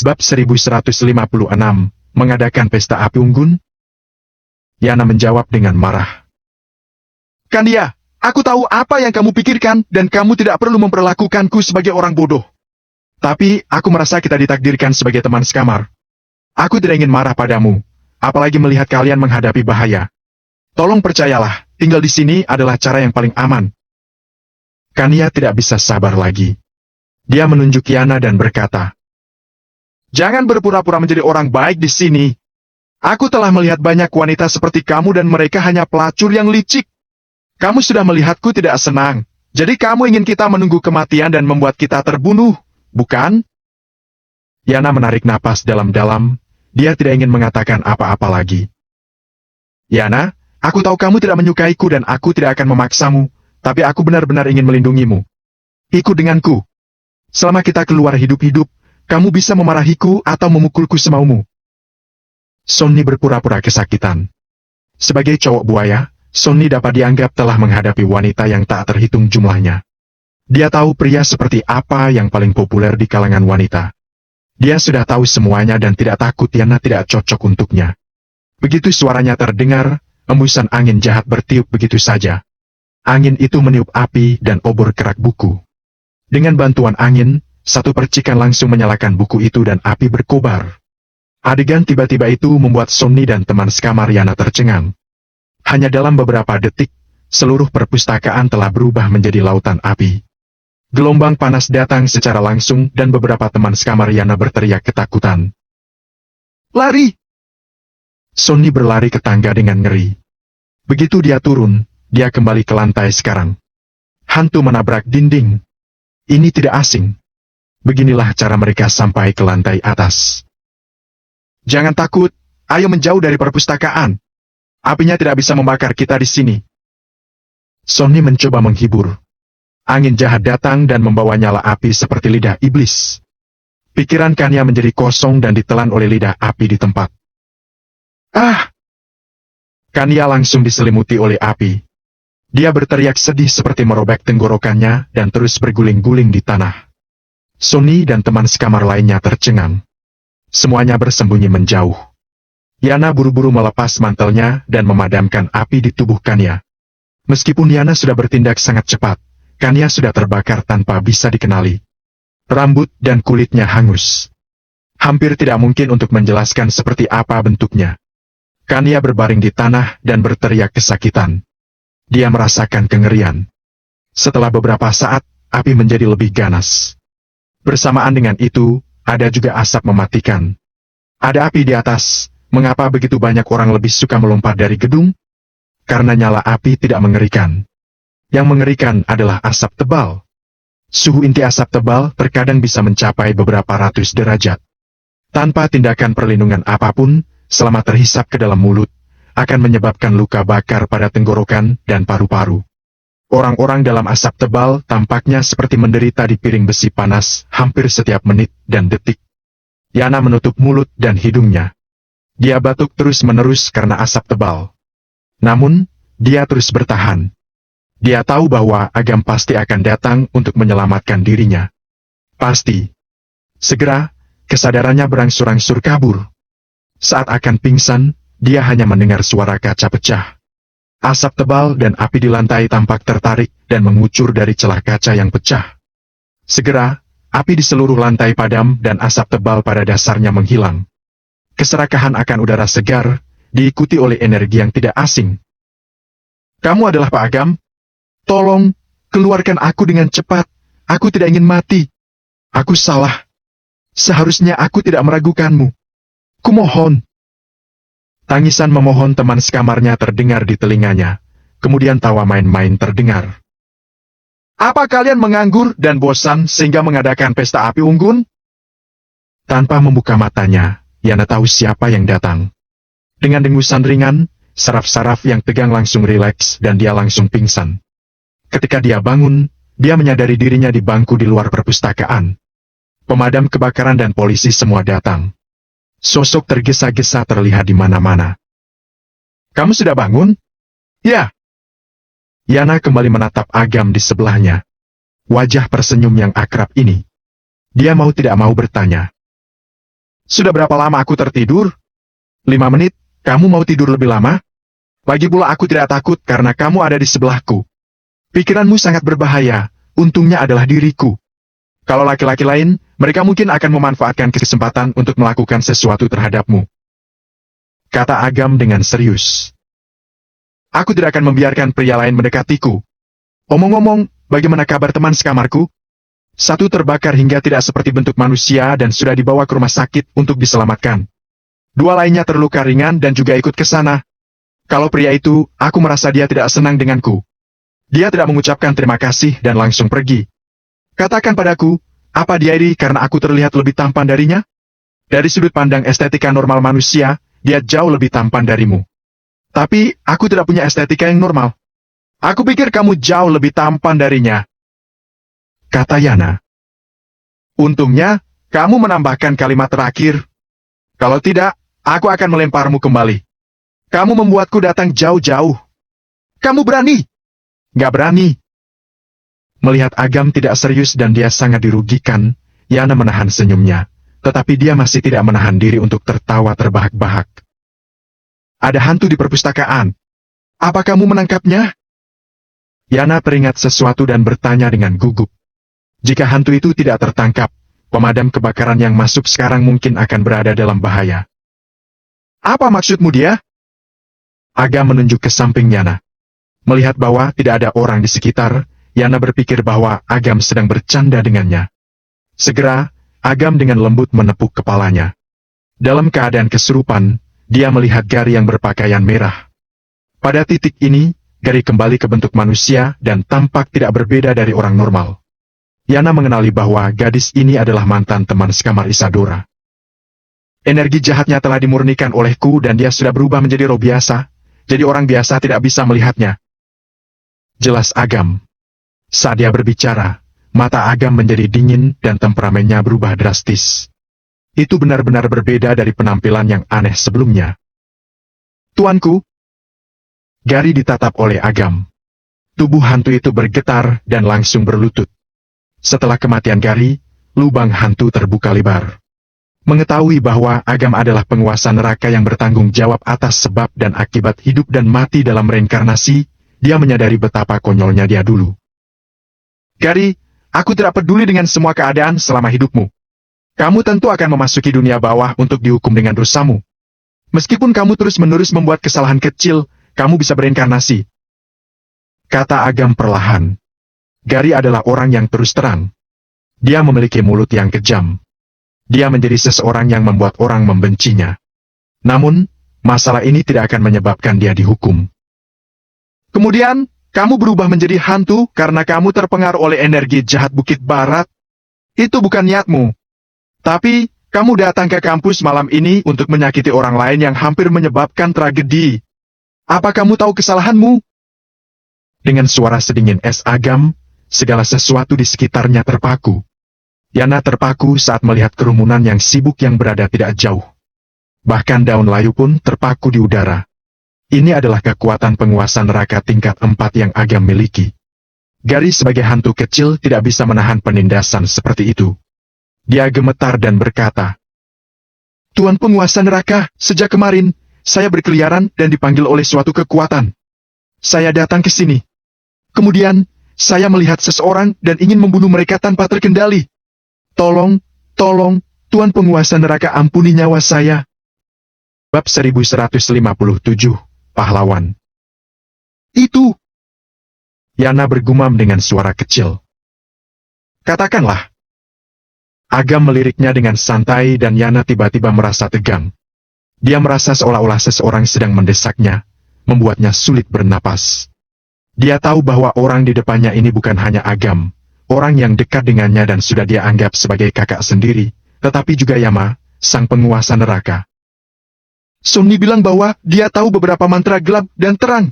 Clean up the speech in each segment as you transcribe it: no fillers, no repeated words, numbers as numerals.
Bab 1156, mengadakan pesta api unggun? Yana menjawab dengan marah. Kania, aku tahu apa yang kamu pikirkan dan kamu tidak perlu memperlakukanku sebagai orang bodoh. Tapi, aku merasa kita ditakdirkan sebagai teman sekamar. Aku tidak ingin marah padamu, apalagi melihat kalian menghadapi bahaya. Tolong percayalah, tinggal di sini adalah cara yang paling aman. Kania tidak bisa sabar lagi. Dia menunjuk Yana dan berkata, Jangan berpura-pura menjadi orang baik di sini. Aku telah melihat banyak wanita seperti kamu dan mereka hanya pelacur yang licik. Kamu sudah melihatku tidak senang, jadi kamu ingin kita menunggu kematian dan membuat kita terbunuh, bukan? Yana menarik napas dalam-dalam, dia tidak ingin mengatakan apa-apa lagi. Yana, aku tahu kamu tidak menyukaiku dan aku tidak akan memaksamu, tapi aku benar-benar ingin melindungimu. Ikut denganku. Selama kita keluar hidup-hidup, kamu bisa memarahiku atau memukulku semaumu. Sonny berpura-pura kesakitan. Sebagai cowok buaya, Sonny dapat dianggap telah menghadapi wanita yang tak terhitung jumlahnya. Dia tahu pria seperti apa yang paling populer di kalangan wanita. Dia sudah tahu semuanya dan tidak takut Yana tidak cocok untuknya. Begitu suaranya terdengar, embusan angin jahat bertiup begitu saja. Angin itu meniup api dan obor kerak buku. Dengan bantuan angin, satu percikan langsung menyalakan buku itu dan api berkobar. Adegan tiba-tiba itu membuat Sonny dan teman sekamar Yana tercengang. Hanya dalam beberapa detik, seluruh perpustakaan telah berubah menjadi lautan api. Gelombang panas datang secara langsung dan beberapa teman sekamar Yana berteriak ketakutan. Lari! Sonny berlari ke tangga dengan ngeri. Begitu dia turun, dia kembali ke lantai sekarang. Hantu menabrak dinding. Ini tidak asing. Beginilah cara mereka sampai ke lantai atas. Jangan takut, ayo menjauh dari perpustakaan. Apinya tidak bisa membakar kita di sini. Sonny mencoba menghibur. Angin jahat datang dan membawa nyala api seperti lidah iblis. Pikiran Kania menjadi kosong dan ditelan oleh lidah api di tempat. Ah! Kania langsung diselimuti oleh api. Dia berteriak sedih seperti merobek tenggorokannya dan terus berguling-guling di tanah. Sonny dan teman sekamar lainnya tercengang. Semuanya bersembunyi menjauh. Yana buru-buru melepas mantelnya dan memadamkan api di tubuh Kania. Meskipun Yana sudah bertindak sangat cepat, Kania sudah terbakar tanpa bisa dikenali. Rambut dan kulitnya hangus. Hampir tidak mungkin untuk menjelaskan seperti apa bentuknya. Kania berbaring di tanah dan berteriak kesakitan. Dia merasakan kengerian. Setelah beberapa saat, api menjadi lebih ganas. Bersamaan dengan itu, ada juga asap mematikan. Ada api di atas, mengapa begitu banyak orang lebih suka melompat dari gedung? Karena nyala api tidak mengerikan. Yang mengerikan adalah asap tebal. Suhu inti asap tebal terkadang bisa mencapai beberapa ratus derajat. Tanpa tindakan perlindungan apapun, selama terhisap ke dalam mulut, akan menyebabkan luka bakar pada tenggorokan dan paru-paru. Orang-orang dalam asap tebal tampaknya seperti menderita di piring besi panas hampir setiap menit dan detik. Yana menutup mulut dan hidungnya. Dia batuk terus-menerus karena asap tebal. Namun, dia terus bertahan. Dia tahu bahwa Agam pasti akan datang untuk menyelamatkan dirinya. Pasti. Segera, kesadarannya berangsur-angsur kabur. Saat akan pingsan, dia hanya mendengar suara kaca pecah. Asap tebal dan api di lantai tampak tertarik dan mengucur dari celah kaca yang pecah. Segera, api di seluruh lantai padam dan asap tebal pada dasarnya menghilang. Keserakahan akan udara segar, diikuti oleh energi yang tidak asing. Kamu adalah Pak Agam? Tolong, keluarkan aku dengan cepat. Aku tidak ingin mati. Aku salah. Seharusnya aku tidak meragukanmu. Kumohon. Tangisan memohon teman sekamarnya terdengar di telinganya. Kemudian tawa main-main terdengar. Apa kalian menganggur dan bosan sehingga mengadakan pesta api unggun? Tanpa membuka matanya, Yana tahu siapa yang datang. Dengan dengusan ringan, saraf-saraf yang tegang langsung rileks dan dia langsung pingsan. Ketika dia bangun, dia menyadari dirinya di bangku di luar perpustakaan. Pemadam kebakaran dan polisi semua datang. Sosok tergesa-gesa terlihat di mana-mana. Kamu sudah bangun? Ya. Yana kembali menatap Agam di sebelahnya. Wajah tersenyum yang akrab ini. Dia mau tidak mau bertanya. Sudah berapa lama aku tertidur? 5 menit, kamu mau tidur lebih lama? Lagi pula aku tidak takut karena kamu ada di sebelahku. Pikiranmu sangat berbahaya, untungnya adalah diriku. Kalau laki-laki lain, mereka mungkin akan memanfaatkan kesempatan untuk melakukan sesuatu terhadapmu. Kata Agam dengan serius. Aku tidak akan membiarkan pria lain mendekatiku. Omong-omong, bagaimana kabar teman sekamarku? Satu terbakar hingga tidak seperti bentuk manusia dan sudah dibawa ke rumah sakit untuk diselamatkan. Dua lainnya terluka ringan dan juga ikut ke sana. Kalau pria itu, aku merasa dia tidak senang denganku. Dia tidak mengucapkan terima kasih dan langsung pergi. Katakan padaku, apa dia iri karena aku terlihat lebih tampan darinya? Dari sudut pandang estetika normal manusia, dia jauh lebih tampan darimu. Tapi, aku tidak punya estetika yang normal. Aku pikir kamu jauh lebih tampan darinya. Kata Yana. Untungnya, kamu menambahkan kalimat terakhir. Kalau tidak, aku akan melemparmu kembali. Kamu membuatku datang jauh-jauh. Kamu berani? Gak berani. Melihat Agam tidak serius dan dia sangat dirugikan, Yana menahan senyumnya, tetapi dia masih tidak menahan diri untuk tertawa terbahak-bahak. Ada hantu di perpustakaan. Apa kamu menangkapnya? Yana teringat sesuatu dan bertanya dengan gugup. Jika hantu itu tidak tertangkap, pemadam kebakaran yang masuk sekarang mungkin akan berada dalam bahaya. Apa maksudmu dia? Agam menunjuk ke samping Yana. Melihat bahwa tidak ada orang di sekitar, Yana berpikir bahwa Agam sedang bercanda dengannya. Segera, Agam dengan lembut menepuk kepalanya. Dalam keadaan kesurupan, dia melihat Gary yang berpakaian merah. Pada titik ini, Gary kembali ke bentuk manusia dan tampak tidak berbeda dari orang normal. Yana mengenali bahwa gadis ini adalah mantan teman sekamar Isadora. Energi jahatnya telah dimurnikan olehku dan dia sudah berubah menjadi roh biasa, jadi orang biasa tidak bisa melihatnya. Jelas Agam. Saat dia berbicara, mata Agam menjadi dingin dan temperamennya berubah drastis. Itu benar-benar berbeda dari penampilan yang aneh sebelumnya. Tuanku. Gary ditatap oleh Agam. Tubuh hantu itu bergetar dan langsung berlutut. Setelah kematian Gary, lubang hantu terbuka lebar. Mengetahui bahwa Agam adalah penguasa neraka yang bertanggung jawab atas sebab dan akibat hidup dan mati dalam reinkarnasi, dia menyadari betapa konyolnya dia dulu. Gary, aku tidak peduli dengan semua keadaan selama hidupmu. Kamu tentu akan memasuki dunia bawah untuk dihukum dengan dosamu. Meskipun kamu terus-menerus membuat kesalahan kecil, kamu bisa bereinkarnasi. Kata Agam perlahan. Gary adalah orang yang terus terang. Dia memiliki mulut yang kejam. Dia menjadi seseorang yang membuat orang membencinya. Namun, masalah ini tidak akan menyebabkan dia dihukum. Kemudian, kamu berubah menjadi hantu karena kamu terpengaruh oleh energi jahat Bukit Barat. Itu bukan niatmu. Tapi, kamu datang ke kampus malam ini untuk menyakiti orang lain yang hampir menyebabkan tragedi. Apa kamu tahu kesalahanmu? Dengan suara sedingin es Agam, segala sesuatu di sekitarnya terpaku. Yana terpaku saat melihat kerumunan yang sibuk yang berada tidak jauh. Bahkan daun layu pun terpaku di udara. Ini adalah kekuatan penguasa neraka tingkat 4 yang Agam miliki. Gary sebagai hantu kecil tidak bisa menahan penindasan seperti itu. Dia gemetar dan berkata, Tuan penguasa neraka, sejak kemarin, saya berkeliaran dan dipanggil oleh suatu kekuatan. Saya datang ke sini. Kemudian, saya melihat seseorang dan ingin membunuh mereka tanpa terkendali. Tolong, Tuan penguasa neraka ampuni nyawa saya. Bab 1157, Pahlawan. Itu. Yana bergumam dengan suara kecil. Katakanlah. Agam meliriknya dengan santai dan Yana tiba-tiba merasa tegang. Dia merasa seolah-olah seseorang sedang mendesaknya, membuatnya sulit bernapas. Dia tahu bahwa orang di depannya ini bukan hanya Agam, orang yang dekat dengannya dan sudah dia anggap sebagai kakak sendiri, tetapi juga Yama, sang penguasa neraka. Sony bilang bahwa dia tahu beberapa mantra gelap dan terang.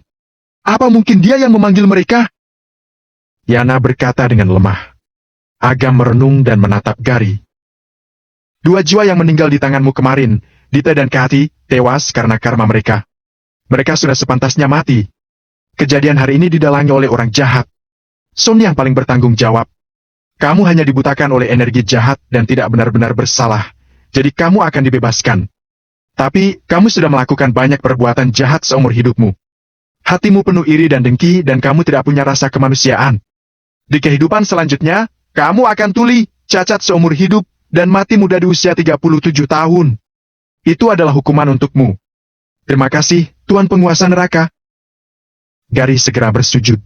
Apa mungkin dia yang memanggil mereka? Yana berkata dengan lemah. Agam merenung dan menatap Gary. 2 jiwa yang meninggal di tanganmu kemarin, Dita dan Kathy, tewas karena karma mereka. Mereka sudah sepantasnya mati. Kejadian hari ini didalangi oleh orang jahat. Sony yang paling bertanggung jawab. Kamu hanya dibutakan oleh energi jahat dan tidak benar-benar bersalah. jadi kamu akan dibebaskan. Tapi, kamu sudah melakukan banyak perbuatan jahat seumur hidupmu. Hatimu penuh iri dan dengki dan kamu tidak punya rasa kemanusiaan. Di kehidupan selanjutnya, kamu akan tuli, cacat seumur hidup, dan mati muda di usia 37 tahun. Itu adalah hukuman untukmu. Terima kasih, Tuan Penguasa Neraka. Gary segera bersujud.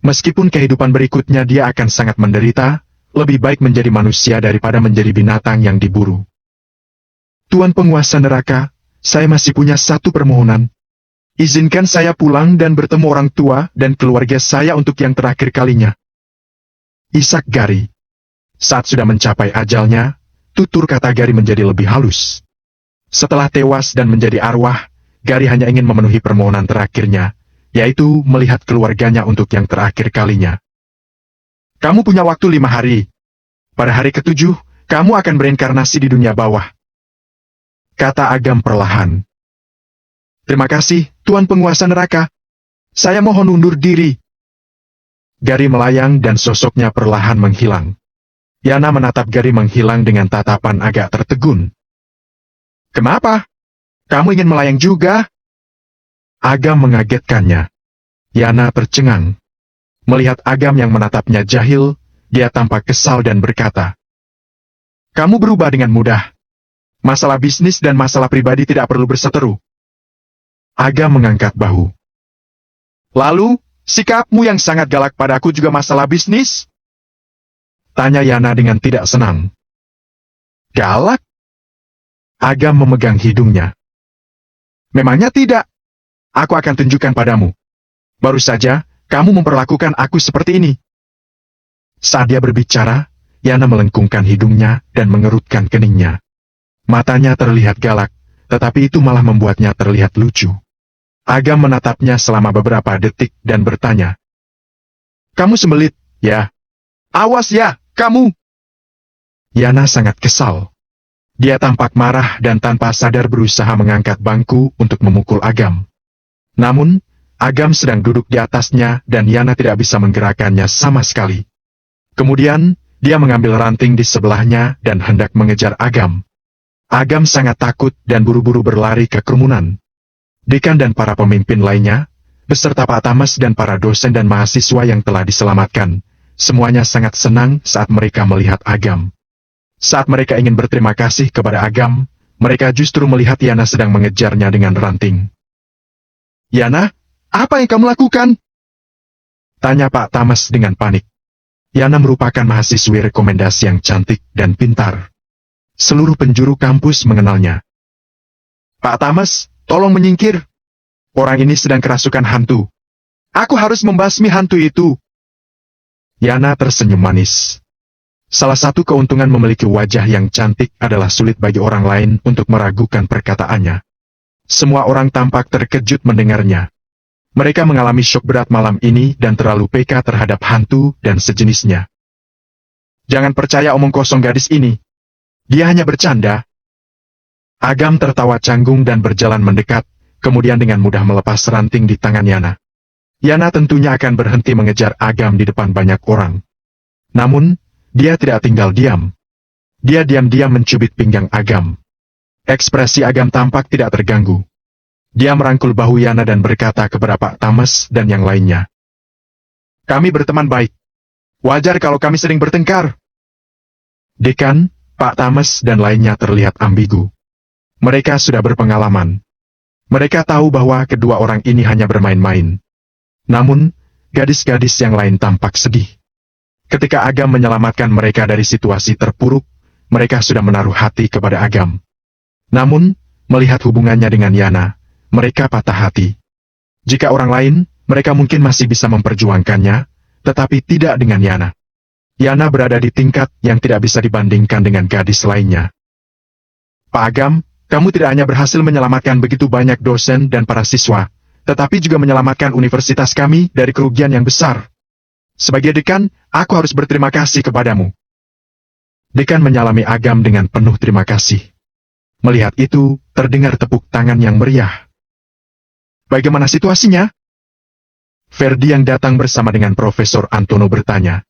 Meskipun kehidupan berikutnya dia akan sangat menderita, lebih baik menjadi manusia daripada menjadi binatang yang diburu. Tuan Penguasa Neraka, saya masih punya satu permohonan. Izinkan saya pulang dan bertemu orang tua dan keluarga saya untuk yang terakhir kalinya. Isak Gary. Saat sudah mencapai ajalnya, tutur kata Gary menjadi lebih halus. Setelah tewas dan menjadi arwah, Gary hanya ingin memenuhi permohonan terakhirnya, yaitu melihat keluarganya untuk yang terakhir kalinya. Kamu punya waktu 5 hari. Pada hari ke-7, kamu akan berinkarnasi di dunia bawah. Kata Agam perlahan. Terima kasih, Tuan Penguasa Neraka. Saya mohon undur diri. Gary melayang dan sosoknya perlahan menghilang. Yana menatap Gary menghilang dengan tatapan agak tertegun. Kenapa? Kamu ingin melayang juga? Agam mengagetkannya. Yana tercengang. Melihat Agam yang menatapnya jahil, dia tampak kesal dan berkata, kamu berubah dengan mudah. Masalah bisnis dan masalah pribadi tidak perlu berseteru. Agam mengangkat bahu. Lalu, sikapmu yang sangat galak padaku juga masalah bisnis? Tanya Yana dengan tidak senang. Galak? Agam memegang hidungnya. Memangnya tidak? Aku akan tunjukkan padamu. Baru saja, kamu memperlakukan aku seperti ini. Saat dia berbicara, Yana melengkungkan hidungnya dan mengerutkan keningnya. Matanya terlihat galak, tetapi itu malah membuatnya terlihat lucu. Agam menatapnya selama beberapa detik dan bertanya. Kamu sembelit, ya? Awas ya, kamu! Yana sangat kesal. Dia tampak marah dan tanpa sadar berusaha mengangkat bangku untuk memukul Agam. Namun, Agam sedang duduk di atasnya dan Yana tidak bisa menggerakkannya sama sekali. Kemudian, dia mengambil ranting di sebelahnya dan hendak mengejar Agam. Agam sangat takut dan buru-buru berlari ke kerumunan. Dekan dan para pemimpin lainnya, beserta Pak Tamas dan para dosen dan mahasiswa yang telah diselamatkan, semuanya sangat senang saat mereka melihat Agam. Saat mereka ingin berterima kasih kepada Agam, mereka justru melihat Yana sedang mengejarnya dengan ranting. Yana, apa yang kamu lakukan? Tanya Pak Tamas dengan panik. Yana merupakan mahasiswi rekomendasi yang cantik dan pintar. Seluruh penjuru kampus mengenalnya. Pak Tamas, tolong menyingkir. Orang ini sedang kerasukan hantu. Aku harus membasmi hantu itu. Yana tersenyum manis. Salah satu keuntungan memiliki wajah yang cantik adalah sulit bagi orang lain untuk meragukan perkataannya. Semua orang tampak terkejut mendengarnya. Mereka mengalami syok berat malam ini dan terlalu peka terhadap hantu dan sejenisnya. Jangan percaya omong kosong gadis ini. Dia hanya bercanda. Agam tertawa canggung dan berjalan mendekat, kemudian dengan mudah melepas ranting di tangan Yana. Yana tentunya akan berhenti mengejar Agam di depan banyak orang. Namun, dia tidak tinggal diam. Dia diam-diam mencubit pinggang Agam. Ekspresi Agam tampak tidak terganggu. Dia merangkul bahu Yana dan berkata kepada Pak Tamas dan yang lainnya. Kami berteman baik. Wajar kalau kami sering bertengkar. Dekan, Pak Tamas dan lainnya terlihat ambigu. Mereka sudah berpengalaman. Mereka tahu bahwa kedua orang ini hanya bermain-main. Namun, gadis-gadis yang lain tampak sedih. Ketika Agam menyelamatkan mereka dari situasi terpuruk, mereka sudah menaruh hati kepada Agam. Namun, melihat hubungannya dengan Yana, mereka patah hati. Jika orang lain, mereka mungkin masih bisa memperjuangkannya, tetapi tidak dengan Yana. Yana berada di tingkat yang tidak bisa dibandingkan dengan gadis lainnya. Pak Agam, kamu tidak hanya berhasil menyelamatkan begitu banyak dosen dan para siswa, tetapi juga menyelamatkan universitas kami dari kerugian yang besar. Sebagai dekan, aku harus berterima kasih kepadamu. Dekan menyalami Agam dengan penuh terima kasih. Melihat itu, terdengar tepuk tangan yang meriah. Bagaimana situasinya? Ferdi yang datang bersama dengan Profesor Antono bertanya.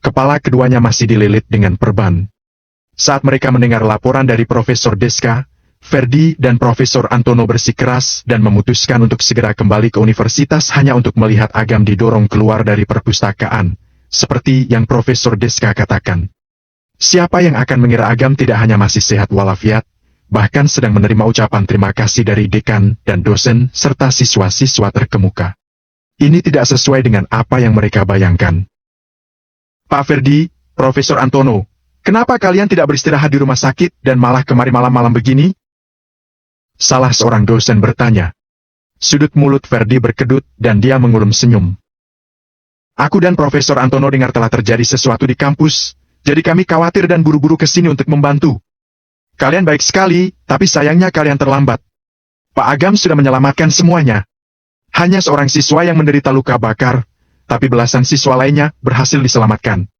Kepala keduanya masih dililit dengan perban. Saat mereka mendengar laporan dari Profesor Deska, Ferdi dan Profesor Antono bersikeras dan memutuskan untuk segera kembali ke universitas hanya untuk melihat Agam didorong keluar dari perpustakaan, seperti yang Profesor Deska katakan. Siapa yang akan mengira Agam tidak hanya masih sehat walafiat, bahkan sedang menerima ucapan terima kasih dari dekan dan dosen serta siswa-siswa terkemuka. Ini tidak sesuai dengan apa yang mereka bayangkan. Pak Ferdi, Profesor Antono, kenapa kalian tidak beristirahat di rumah sakit dan malah kemari malam-malam begini? Salah seorang dosen bertanya. Sudut mulut Ferdi berkedut dan dia mengulum senyum. Aku dan Profesor Antono dengar telah terjadi sesuatu di kampus, jadi kami khawatir dan buru-buru ke sini untuk membantu. Kalian baik sekali, tapi sayangnya kalian terlambat. Pak Agam sudah menyelamatkan semuanya. Hanya seorang siswa yang menderita luka bakar, tapi belasan siswa lainnya berhasil diselamatkan.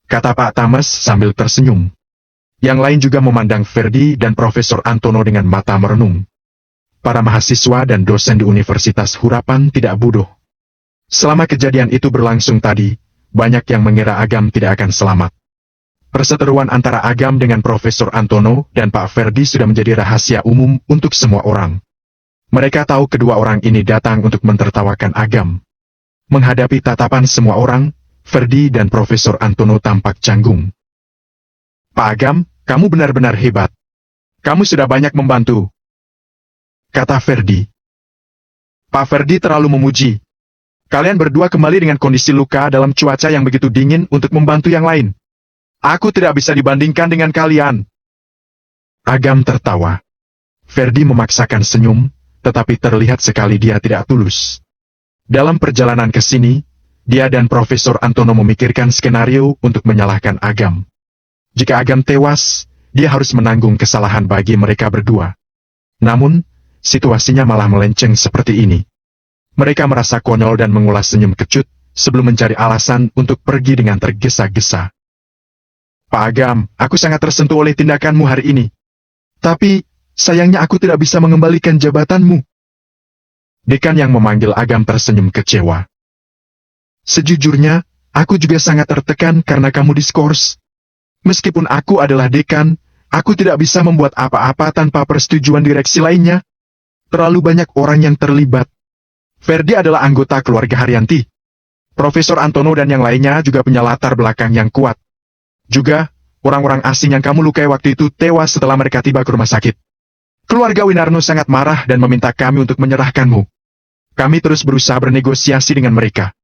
Kata Pak Tames sambil tersenyum. Yang lain juga memandang Ferdi dan Profesor Antono dengan mata merenung. Para mahasiswa dan dosen di Universitas Hurapan tidak bodoh. Selama kejadian itu berlangsung tadi, banyak yang mengira Agam tidak akan selamat. Perseteruan antara Agam dengan Profesor Antono dan Pak Ferdi sudah menjadi rahasia umum untuk semua orang. Mereka tahu kedua orang ini datang untuk mentertawakan Agam. Menghadapi tatapan semua orang, Ferdi dan Profesor Antono tampak canggung. Pak Agam, kamu benar-benar hebat. Kamu sudah banyak membantu, kata Ferdi. Pak Ferdi terlalu memuji. Kalian berdua kembali dengan kondisi luka dalam cuaca yang begitu dingin untuk membantu yang lain. Aku tidak bisa dibandingkan dengan kalian. Agam tertawa. Ferdi memaksakan senyum, tetapi terlihat sekali dia tidak tulus. Dalam perjalanan ke sini, dia dan Profesor Antono memikirkan skenario untuk menyalahkan Agam. Jika Agam tewas, dia harus menanggung kesalahan bagi mereka berdua. Namun, situasinya malah melenceng seperti ini. Mereka merasa konyol dan mengulas senyum kecut, sebelum mencari alasan untuk pergi dengan tergesa-gesa. Pak Agam, aku sangat tersentuh oleh tindakanmu hari ini. Tapi, sayangnya aku tidak bisa mengembalikan jabatanmu. Dekan yang memanggil Agam tersenyum kecewa. Sejujurnya, aku juga sangat tertekan karena kamu diskors. Meskipun aku adalah dekan, aku tidak bisa membuat apa-apa tanpa persetujuan direksi lainnya. Terlalu banyak orang yang terlibat. Ferdi adalah anggota keluarga Haryanti. Profesor Antono dan yang lainnya juga punya latar belakang yang kuat. Juga, orang-orang asing yang kamu lukai waktu itu tewas setelah mereka tiba ke rumah sakit. Keluarga Winarno sangat marah dan meminta kami untuk menyerahkanmu. Kami terus berusaha bernegosiasi dengan mereka.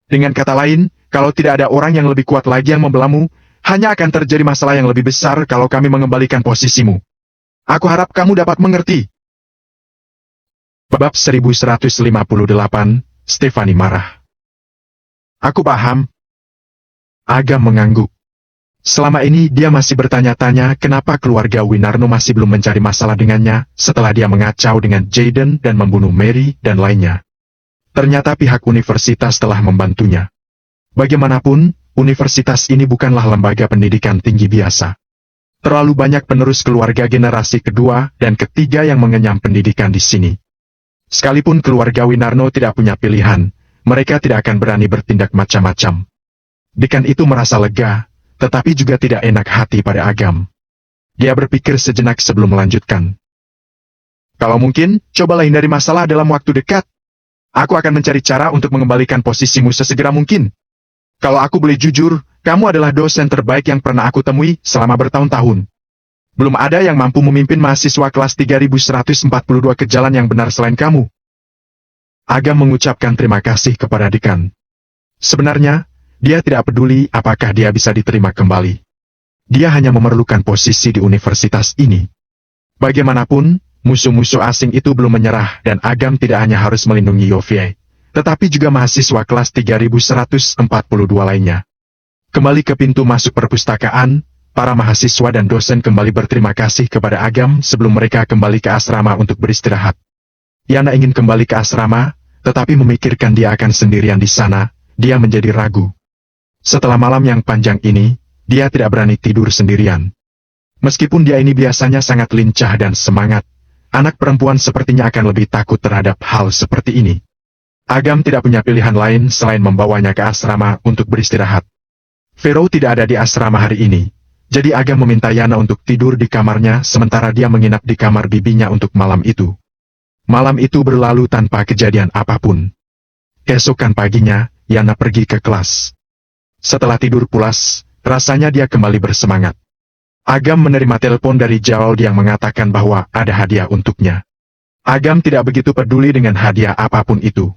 Dengan kata lain, kalau tidak ada orang yang lebih kuat lagi yang membelamu, hanya akan terjadi masalah yang lebih besar kalau kami mengembalikan posisimu. Aku harap kamu dapat mengerti. Bab 1158, Stefani marah. Aku paham. Agam mengangguk. Selama ini dia masih bertanya-tanya kenapa keluarga Winarno masih belum mencari masalah dengannya setelah dia mengacau dengan Jayden dan membunuh Mary dan lainnya. Ternyata pihak universitas telah membantunya. Bagaimanapun, universitas ini bukanlah lembaga pendidikan tinggi biasa. Terlalu banyak penerus keluarga generasi kedua dan ketiga yang mengenyam pendidikan di sini. Sekalipun keluarga Winarno tidak punya pilihan, mereka tidak akan berani bertindak macam-macam. Dekan itu merasa lega, tetapi juga tidak enak hati pada Agam. Dia berpikir sejenak sebelum melanjutkan. Kalau mungkin, cobalah hindari masalah dalam waktu dekat. Aku akan mencari cara untuk mengembalikan posisimu sesegera mungkin. Kalau aku boleh jujur, kamu adalah dosen terbaik yang pernah aku temui selama bertahun-tahun. Belum ada yang mampu memimpin mahasiswa kelas 3142 ke jalan yang benar selain kamu. Agam mengucapkan terima kasih kepada dekan. Sebenarnya, dia tidak peduli apakah dia bisa diterima kembali. Dia hanya memerlukan posisi di universitas ini. Bagaimanapun, musuh-musuh asing itu belum menyerah dan Agam tidak hanya harus melindungi Yovie, tetapi juga mahasiswa kelas 3142 lainnya. Kembali ke pintu masuk perpustakaan, para mahasiswa dan dosen kembali berterima kasih kepada Agam sebelum mereka kembali ke asrama untuk beristirahat. Yana ingin kembali ke asrama, tetapi memikirkan dia akan sendirian di sana, dia menjadi ragu. Setelah malam yang panjang ini, dia tidak berani tidur sendirian. Meskipun dia ini biasanya sangat lincah dan semangat, anak perempuan sepertinya akan lebih takut terhadap hal seperti ini. Agam tidak punya pilihan lain selain membawanya ke asrama untuk beristirahat. Vero tidak ada di asrama hari ini, Jadi Agam meminta Yana untuk tidur di kamarnya sementara dia menginap di kamar bibinya untuk malam itu. Malam itu berlalu tanpa kejadian apapun. Keesokan paginya, Yana pergi ke kelas. Setelah tidur pulas, rasanya dia kembali bersemangat. Agam menerima telepon dari Gerald yang mengatakan bahwa ada hadiah untuknya. Agam tidak begitu peduli dengan hadiah apapun itu.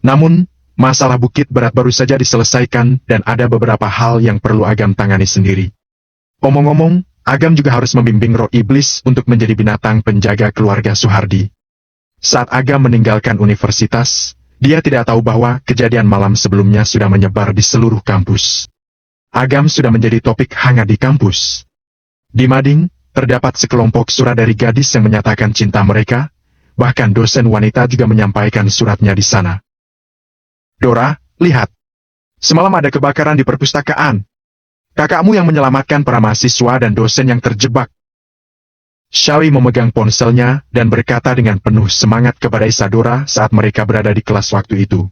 Namun, masalah bukit berat baru saja diselesaikan dan ada beberapa hal yang perlu Agam tangani sendiri. Omong-omong, Agam juga harus membimbing roh iblis untuk menjadi binatang penjaga keluarga Suhardi. Saat Agam meninggalkan universitas, dia tidak tahu bahwa kejadian malam sebelumnya sudah menyebar di seluruh kampus. Agam sudah menjadi topik hangat di kampus. Di mading, terdapat sekelompok surat dari gadis yang menyatakan cinta mereka, bahkan dosen wanita juga menyampaikan suratnya di sana. Dora, lihat. Semalam ada kebakaran di perpustakaan. Kakakmu yang menyelamatkan para mahasiswa dan dosen yang terjebak. Shawi memegang ponselnya dan berkata dengan penuh semangat kepada Isadora saat mereka berada di kelas waktu itu.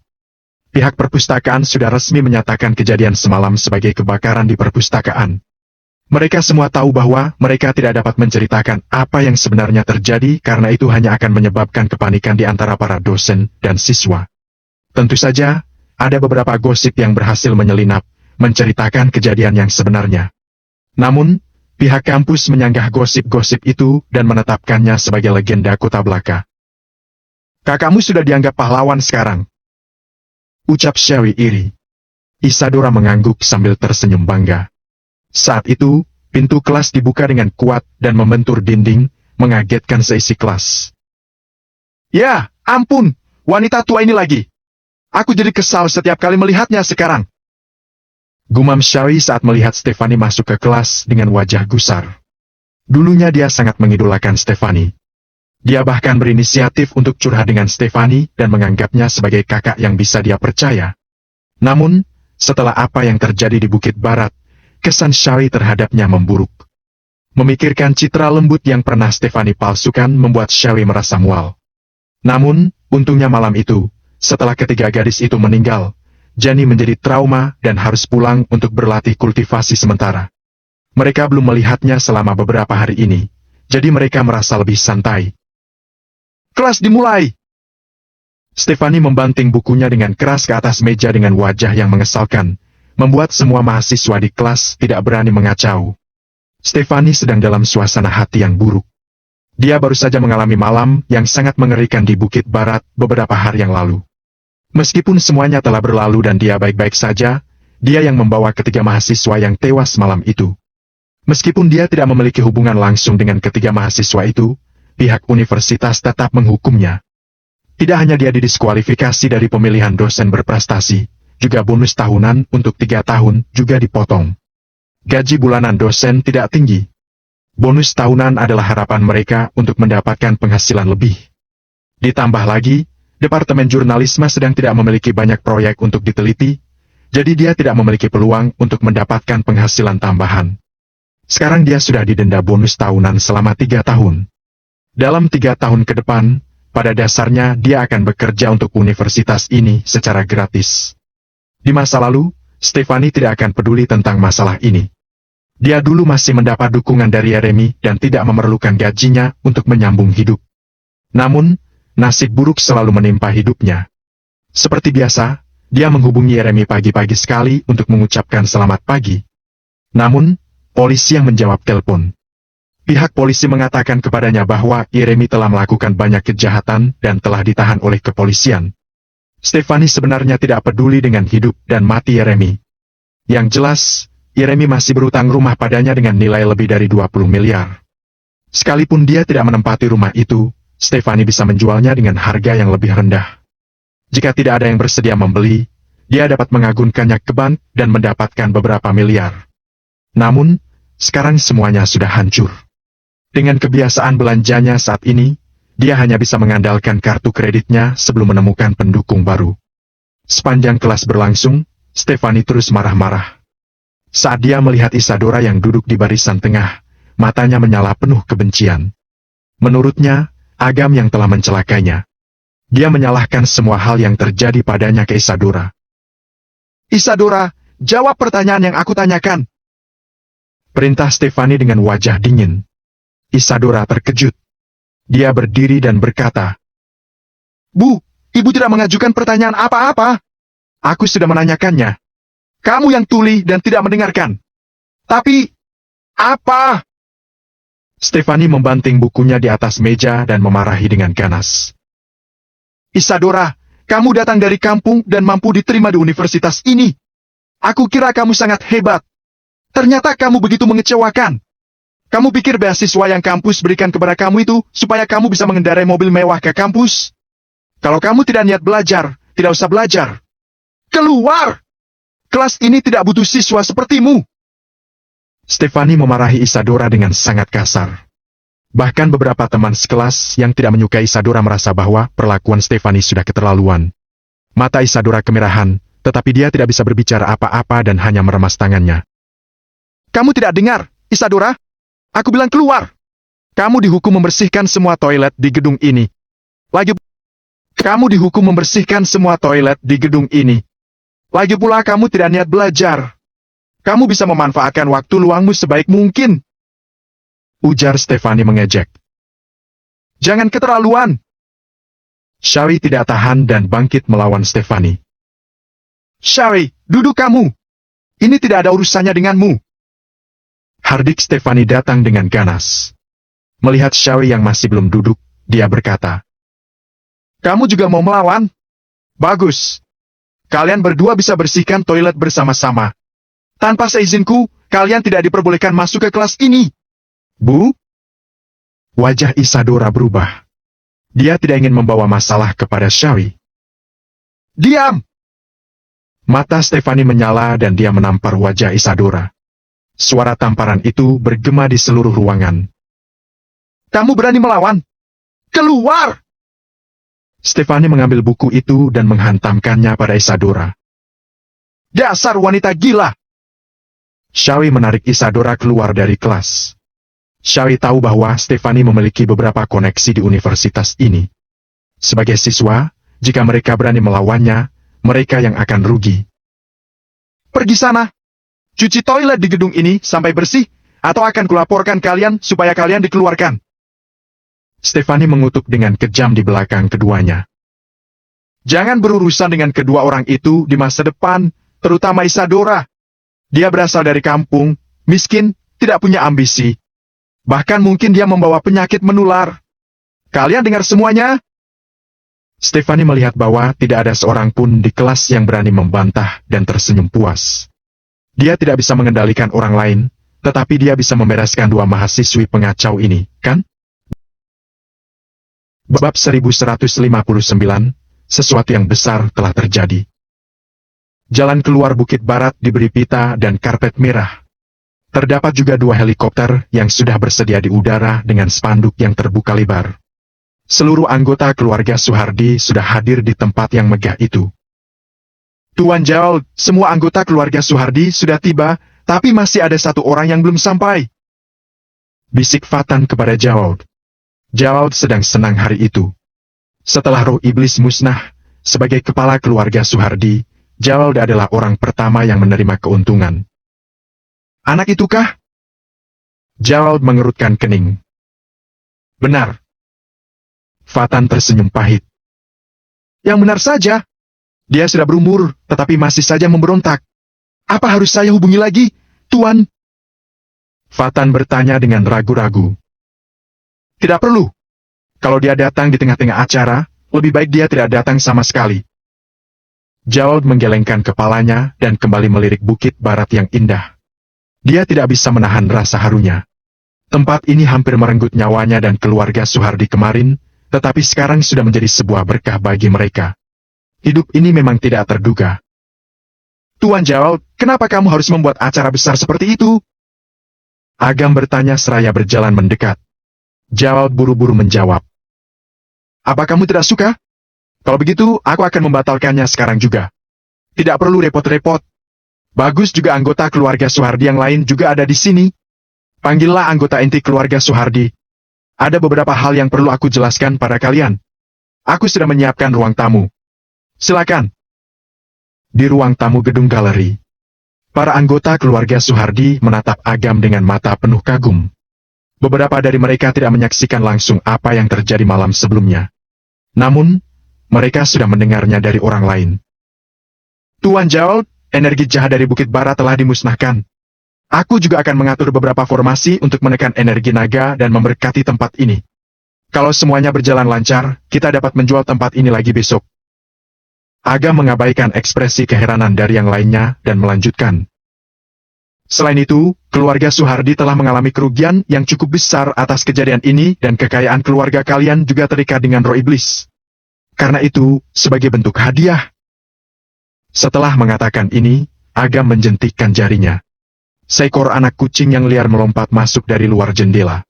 Pihak perpustakaan sudah resmi menyatakan kejadian semalam sebagai kebakaran di perpustakaan. Mereka semua tahu bahwa mereka tidak dapat menceritakan apa yang sebenarnya terjadi karena itu hanya akan menyebabkan kepanikan di antara para dosen dan siswa. Tentu saja, ada beberapa gosip yang berhasil menyelinap, menceritakan kejadian yang sebenarnya. Namun, pihak kampus menyanggah gosip-gosip itu dan menetapkannya sebagai legenda kota belaka. Kakakmu sudah dianggap pahlawan sekarang, ucap Shawi iri. Isadora mengangguk sambil tersenyum bangga. Saat itu, pintu kelas dibuka dengan kuat dan membentur dinding, mengagetkan seisi kelas. Ya, ampun, wanita tua ini lagi. Aku jadi kesal setiap kali melihatnya sekarang. Gumam Shawi saat melihat Stefani masuk ke kelas dengan wajah gusar. Dulunya dia sangat mengidolakan Stefani. Dia bahkan berinisiatif untuk curhat dengan Stefani dan menganggapnya sebagai kakak yang bisa dia percaya. Namun, setelah apa yang terjadi di Bukit Barat, kesan Shawi terhadapnya memburuk. Memikirkan citra lembut yang pernah Stefani palsukan membuat Shawi merasa mual. Namun, untungnya malam itu, setelah ketiga gadis itu meninggal, Jani menjadi trauma dan harus pulang untuk berlatih kultivasi sementara. Mereka belum melihatnya selama beberapa hari ini, jadi mereka merasa lebih santai. Kelas dimulai! Stefani membanting bukunya dengan keras ke atas meja dengan wajah yang mengesalkan, membuat semua mahasiswa di kelas tidak berani mengacau. Stefani sedang dalam suasana hati yang buruk. Dia baru saja mengalami malam yang sangat mengerikan di Bukit Barat beberapa hari yang lalu. Meskipun semuanya telah berlalu dan dia baik-baik saja, dia yang membawa ketiga mahasiswa yang tewas malam itu. Meskipun dia tidak memiliki hubungan langsung dengan ketiga mahasiswa itu, pihak universitas tetap menghukumnya. Tidak hanya dia didiskualifikasi dari pemilihan dosen berprestasi, juga bonus tahunan untuk 3 tahun juga dipotong. Gaji bulanan dosen tidak tinggi. Bonus tahunan adalah harapan mereka untuk mendapatkan penghasilan lebih. Ditambah lagi, Departemen Jurnalisme sedang tidak memiliki banyak proyek untuk diteliti, jadi dia tidak memiliki peluang untuk mendapatkan penghasilan tambahan. Sekarang dia sudah didenda bonus tahunan selama 3 tahun. Dalam 3 tahun ke depan, pada dasarnya dia akan bekerja untuk universitas ini secara gratis. Di masa lalu, Stefani tidak akan peduli tentang masalah ini. Dia dulu masih mendapat dukungan dari Yeremi dan tidak memerlukan gajinya untuk menyambung hidup. Namun, nasib buruk selalu menimpa hidupnya. Seperti biasa, dia menghubungi Yeremi pagi-pagi sekali untuk mengucapkan selamat pagi. Namun, polisi yang menjawab telepon. Pihak polisi mengatakan kepadanya bahwa Yeremi telah melakukan banyak kejahatan dan telah ditahan oleh kepolisian. Stefani sebenarnya tidak peduli dengan hidup dan mati Yeremi. Yang jelas, Yeremi masih berutang rumah padanya dengan nilai lebih dari 20 miliar. Sekalipun dia tidak menempati rumah itu, Stefani bisa menjualnya dengan harga yang lebih rendah. Jika tidak ada yang bersedia membeli, dia dapat mengagunkannya ke bank dan mendapatkan beberapa miliar. Namun, sekarang semuanya sudah hancur. Dengan kebiasaan belanjanya saat ini, dia hanya bisa mengandalkan kartu kreditnya sebelum menemukan pendukung baru. Sepanjang kelas berlangsung, Stefani terus marah-marah. Saat dia melihat Isadora yang duduk di barisan tengah, matanya menyala penuh kebencian. Menurutnya, Agam yang telah mencelakainya. Dia menyalahkan semua hal yang terjadi padanya ke Isadora. Isadora, jawab pertanyaan yang aku tanyakan. Perintah Stefani dengan wajah dingin. Isadora terkejut. Dia berdiri dan berkata, "Bu, ibu tidak mengajukan pertanyaan apa-apa. Aku sudah menanyakannya. Kamu yang tuli dan tidak mendengarkan. Tapi, apa?" Stefani membanting bukunya di atas meja dan memarahi dengan ganas. "Isadora, kamu datang dari kampung dan mampu diterima di universitas ini. Aku kira kamu sangat hebat. Ternyata kamu begitu mengecewakan. Kamu pikir beasiswa yang kampus berikan kepada kamu itu supaya kamu bisa mengendarai mobil mewah ke kampus? Kalau kamu tidak niat belajar, tidak usah belajar. Keluar! Kelas ini tidak butuh siswa sepertimu." Stefani memarahi Isadora dengan sangat kasar. Bahkan beberapa teman sekelas yang tidak menyukai Isadora merasa bahwa perlakuan Stefani sudah keterlaluan. Mata Isadora kemerahan, tetapi dia tidak bisa berbicara apa-apa dan hanya meremas tangannya. "Kamu tidak dengar, Isadora? Aku bilang keluar. Kamu dihukum membersihkan semua toilet di gedung ini. Kamu dihukum membersihkan semua toilet di gedung ini. Lagi pula kamu tidak niat belajar. Kamu bisa memanfaatkan waktu luangmu sebaik mungkin," ujar Stefani mengejek. "Jangan keterlaluan." Shari tidak tahan dan bangkit melawan Stefani. "Shari, duduk kamu. Ini tidak ada urusannya denganmu." Hardik Stefani datang dengan ganas. Melihat Shari yang masih belum duduk, dia berkata, "Kamu juga mau melawan? Bagus. Kalian berdua bisa bersihkan toilet bersama-sama. Tanpa seizinku, kalian tidak diperbolehkan masuk ke kelas ini." "Bu?" Wajah Isadora berubah. Dia tidak ingin membawa masalah kepada Shari. "Diam!" Mata Stefani menyala dan dia menampar wajah Isadora. Suara tamparan itu bergema di seluruh ruangan. "Kamu berani melawan? Keluar!" Stefani mengambil buku itu dan menghantamkannya pada Isadora. "Dasar wanita gila!" Shari menarik Isadora keluar dari kelas. Shari tahu bahwa Stefani memiliki beberapa koneksi di universitas ini. Sebagai siswa, jika mereka berani melawannya, mereka yang akan rugi. "Pergi sana! Cuci toilet di gedung ini sampai bersih, atau akan kulaporkan kalian supaya kalian dikeluarkan." Stefani mengutuk dengan kejam di belakang keduanya. "Jangan berurusan dengan kedua orang itu di masa depan, terutama Isadora. Dia berasal dari kampung, miskin, tidak punya ambisi. Bahkan mungkin dia membawa penyakit menular. Kalian dengar semuanya?" Stefani melihat bahwa tidak ada seorang pun di kelas yang berani membantah dan tersenyum puas. Dia tidak bisa mengendalikan orang lain, tetapi dia bisa membereskan dua mahasiswi pengacau ini, kan? Bab 1159, sesuatu yang besar telah terjadi. Jalan keluar Bukit Barat diberi pita dan karpet merah. Terdapat juga dua helikopter yang sudah bersedia di udara dengan spanduk yang terbuka lebar. Seluruh anggota keluarga Suhardi sudah hadir di tempat yang megah itu. "Tuan Jaold, semua anggota keluarga Suhardi sudah tiba, tapi masih ada satu orang yang belum sampai," bisik Fatan kepada Jaold. Jaold sedang senang hari itu. Setelah roh iblis musnah, sebagai kepala keluarga Suhardi, Jaold adalah orang pertama yang menerima keuntungan. "Anak itukah?" Jaold mengerutkan kening. "Benar." Fatan tersenyum pahit. "Yang benar saja. Dia sudah berumur, tetapi masih saja memberontak. Apa harus saya hubungi lagi, Tuan?" Fatan bertanya dengan ragu-ragu. "Tidak perlu. Kalau dia datang di tengah-tengah acara, lebih baik dia tidak datang sama sekali." Jaold menggelengkan kepalanya dan kembali melirik Bukit Barat yang indah. Dia tidak bisa menahan rasa harunya. Tempat ini hampir merenggut nyawanya dan keluarga Suhardi kemarin, tetapi sekarang sudah menjadi sebuah berkah bagi mereka. Hidup ini memang tidak terduga. "Tuan Jaold, kenapa kamu harus membuat acara besar seperti itu?" Agam bertanya seraya berjalan mendekat. Jaold buru-buru menjawab. "Apa kamu tidak suka? Kalau begitu, aku akan membatalkannya sekarang juga. Tidak perlu repot-repot. Bagus juga anggota keluarga Suhardi yang lain juga ada di sini. Panggillah anggota inti keluarga Suhardi. Ada beberapa hal yang perlu aku jelaskan pada kalian. Aku sudah menyiapkan ruang tamu. Silakan." Di ruang tamu gedung galeri, Para anggota keluarga Suhardi menatap Agam dengan mata penuh kagum. Beberapa dari mereka tidak menyaksikan langsung apa yang terjadi malam sebelumnya. Namun, mereka sudah mendengarnya dari orang lain. Tuan Jaold, energi jahat dari Bukit Bara telah dimusnahkan. Aku juga akan mengatur beberapa formasi untuk menekan energi naga dan memberkati tempat ini. Kalau semuanya berjalan lancar, kita dapat menjual tempat ini lagi besok. Agam mengabaikan ekspresi keheranan dari yang lainnya dan melanjutkan. Selain itu, keluarga Suhardi telah mengalami kerugian yang cukup besar atas kejadian ini dan kekayaan keluarga kalian juga terikat dengan roh iblis. Karena itu, sebagai bentuk hadiah. Setelah mengatakan ini, Agam menjentikkan jarinya. Seekor anak kucing yang liar melompat masuk dari luar jendela.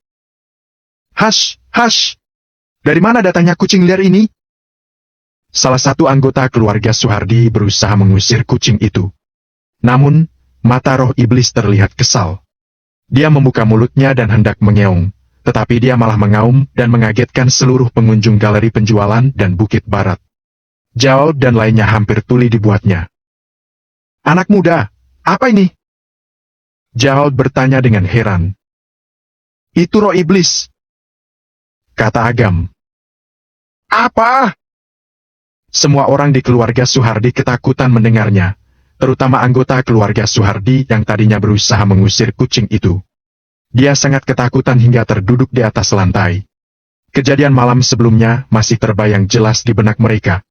Hash, hash! Dari mana datangnya kucing liar ini? Salah satu anggota keluarga Suhardi berusaha mengusir kucing itu. Namun, mata roh iblis terlihat kesal. Dia membuka mulutnya dan hendak mengeong, tetapi dia malah mengaum dan mengagetkan seluruh pengunjung galeri penjualan dan Bukit Barat. Jaold dan lainnya hampir tuli dibuatnya. Anak muda, apa ini? Jaold bertanya dengan heran. Itu roh iblis, kata Agam. Apa? Semua orang di keluarga Suhardi ketakutan mendengarnya, terutama anggota keluarga Suhardi yang tadinya berusaha mengusir kucing itu. Dia sangat ketakutan hingga terduduk di atas lantai. Kejadian malam sebelumnya masih terbayang jelas di benak mereka.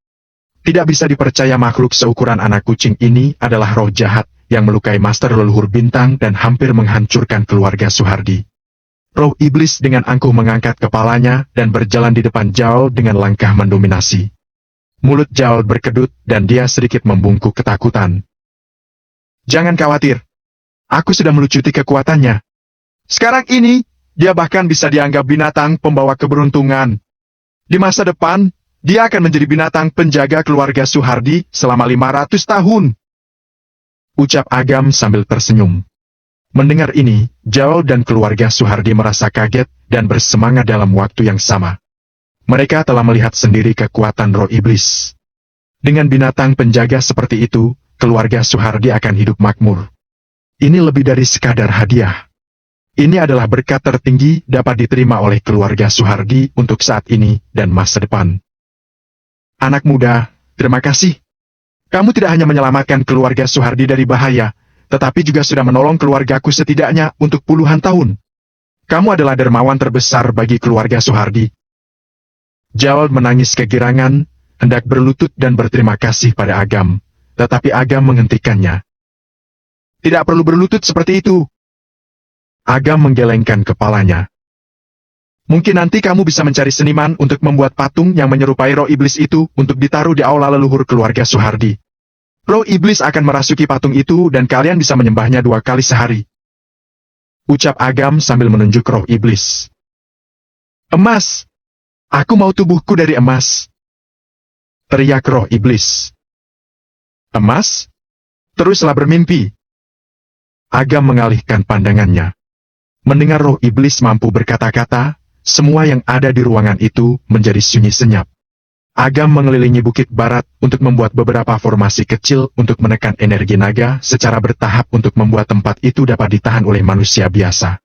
Tidak bisa dipercaya makhluk seukuran anak kucing ini adalah roh jahat yang melukai master leluhur bintang dan hampir menghancurkan keluarga Suhardi. Roh iblis dengan angkuh mengangkat kepalanya dan berjalan di depan Jaold dengan langkah mendominasi. Mulut Jaold berkedut dan dia sedikit membungkuk ketakutan. Jangan khawatir. Aku sudah melucuti kekuatannya. Sekarang ini, dia bahkan bisa dianggap binatang pembawa keberuntungan. Di masa depan, dia akan menjadi binatang penjaga keluarga Suhardi selama 500 tahun. Ucap Agam sambil tersenyum. Mendengar ini, Jaold dan keluarga Suhardi merasa kaget dan bersemangat dalam waktu yang sama. Mereka telah melihat sendiri kekuatan roh iblis. Dengan binatang penjaga seperti itu, keluarga Suhardi akan hidup makmur. Ini lebih dari sekadar hadiah. Ini adalah berkat tertinggi dapat diterima oleh keluarga Suhardi untuk saat ini dan masa depan. Anak muda, terima kasih. Kamu tidak hanya menyelamatkan keluarga Suhardi dari bahaya, tetapi juga sudah menolong keluargaku setidaknya untuk puluhan tahun. Kamu adalah dermawan terbesar bagi keluarga Suhardi. Jaold menangis kegirangan, hendak berlutut dan berterima kasih pada Agam, tetapi Agam menghentikannya. Tidak perlu berlutut seperti itu. Agam menggelengkan kepalanya. Mungkin nanti kamu bisa mencari seniman untuk membuat patung yang menyerupai roh iblis itu untuk ditaruh di aula leluhur keluarga Suhardi. Roh iblis akan merasuki patung itu dan kalian bisa menyembahnya 2 kali sehari. Ucap Agam sambil menunjuk roh iblis. Emas! Aku mau tubuhku dari emas. Teriak roh iblis. Emas? Teruslah bermimpi. Agam mengalihkan pandangannya. Mendengar roh iblis mampu berkata-kata, semua yang ada di ruangan itu menjadi sunyi senyap. Agam mengelilingi Bukit Barat untuk membuat beberapa formasi kecil untuk menekan energi naga secara bertahap untuk membuat tempat itu dapat ditahan oleh manusia biasa.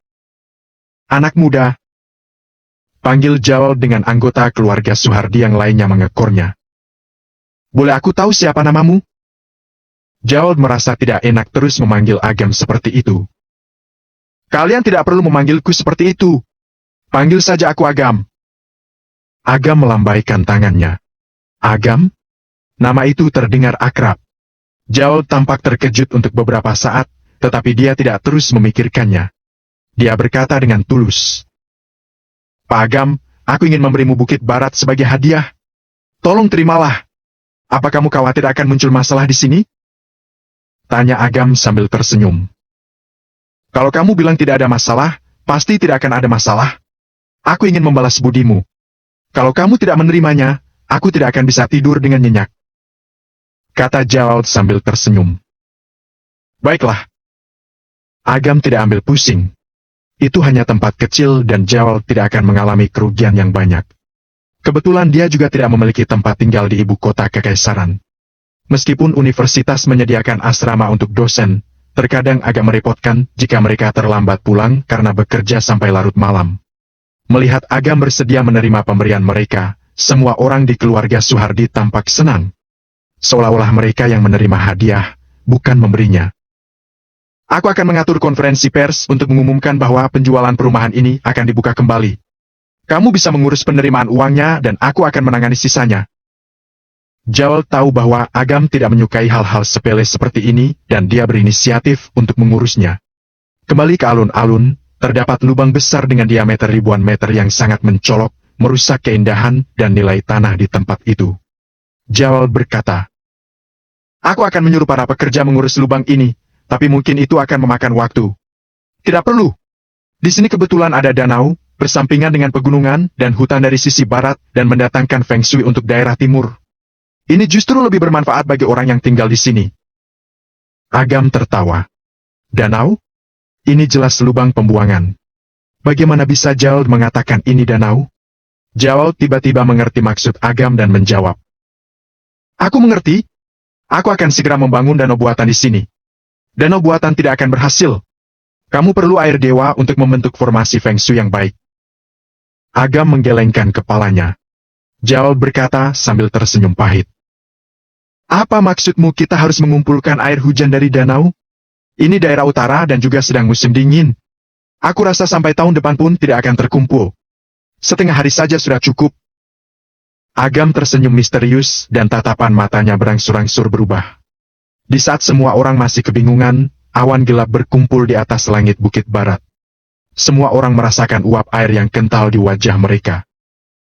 Anak muda, panggil Jaold dengan anggota keluarga Suhardi yang lainnya mengekornya. Boleh aku tahu siapa namamu? Jaold merasa tidak enak terus memanggil Agam seperti itu. Kalian tidak perlu memanggilku seperti itu. Panggil saja aku Agam. Agam melambaikan tangannya. Agam? Nama itu terdengar akrab. Jaold tampak terkejut untuk beberapa saat, tetapi dia tidak terus memikirkannya. Dia berkata dengan tulus. Pak Agam, aku ingin memberimu Bukit Barat sebagai hadiah. Tolong terimalah. Apa kamu khawatir akan muncul masalah di sini? Tanya Agam sambil tersenyum. Kalau kamu bilang tidak ada masalah, pasti tidak akan ada masalah. Aku ingin membalas budimu. Kalau kamu tidak menerimanya, aku tidak akan bisa tidur dengan nyenyak. Kata Jaold sambil tersenyum. Baiklah. Agam tidak ambil pusing. Itu hanya tempat kecil dan Jaold tidak akan mengalami kerugian yang banyak. Kebetulan dia juga tidak memiliki tempat tinggal di ibu kota kekaisaran. Meskipun universitas menyediakan asrama untuk dosen, Terkadang agak merepotkan jika mereka terlambat pulang karena bekerja sampai larut malam. Melihat Agam bersedia menerima pemberian mereka, semua orang di keluarga Suhardi tampak senang. Seolah-olah mereka yang menerima hadiah, bukan memberinya. Aku akan mengatur konferensi pers untuk mengumumkan bahwa penjualan perumahan ini akan dibuka kembali. Kamu bisa mengurus penerimaan uangnya dan aku akan menangani sisanya. Jawal tahu bahwa Agam tidak menyukai hal-hal sepele seperti ini dan dia berinisiatif untuk mengurusnya. Kembali ke alun-alun, terdapat lubang besar dengan diameter ribuan meter yang sangat mencolok, merusak keindahan dan nilai tanah di tempat itu. Jawal berkata, "Aku akan menyuruh para pekerja mengurus lubang ini, tapi mungkin itu akan memakan waktu." "Tidak perlu. Di sini kebetulan ada danau, bersampingan dengan pegunungan dan hutan dari sisi barat dan mendatangkan feng shui untuk daerah timur. Ini justru lebih bermanfaat bagi orang yang tinggal di sini." Agam tertawa. "Danau? Ini jelas lubang pembuangan. Bagaimana bisa Jawal mengatakan ini danau?" Jawal tiba-tiba mengerti maksud Agam dan menjawab, "Aku mengerti. Aku akan segera membangun danau buatan di sini. Danau buatan tidak akan berhasil. Kamu perlu air dewa untuk membentuk formasi feng shui yang baik." Agam menggelengkan kepalanya. Jawal berkata sambil tersenyum pahit, "Apa maksudmu kita harus mengumpulkan air hujan dari danau? Ini daerah utara dan juga sedang musim dingin. Aku rasa sampai tahun depan pun tidak akan terkumpul. Setengah hari saja sudah cukup." Agam tersenyum misterius dan tatapan matanya berangsur-angsur berubah. Di saat semua orang masih kebingungan, awan gelap berkumpul di atas langit bukit barat. Semua orang merasakan uap air yang kental di wajah mereka.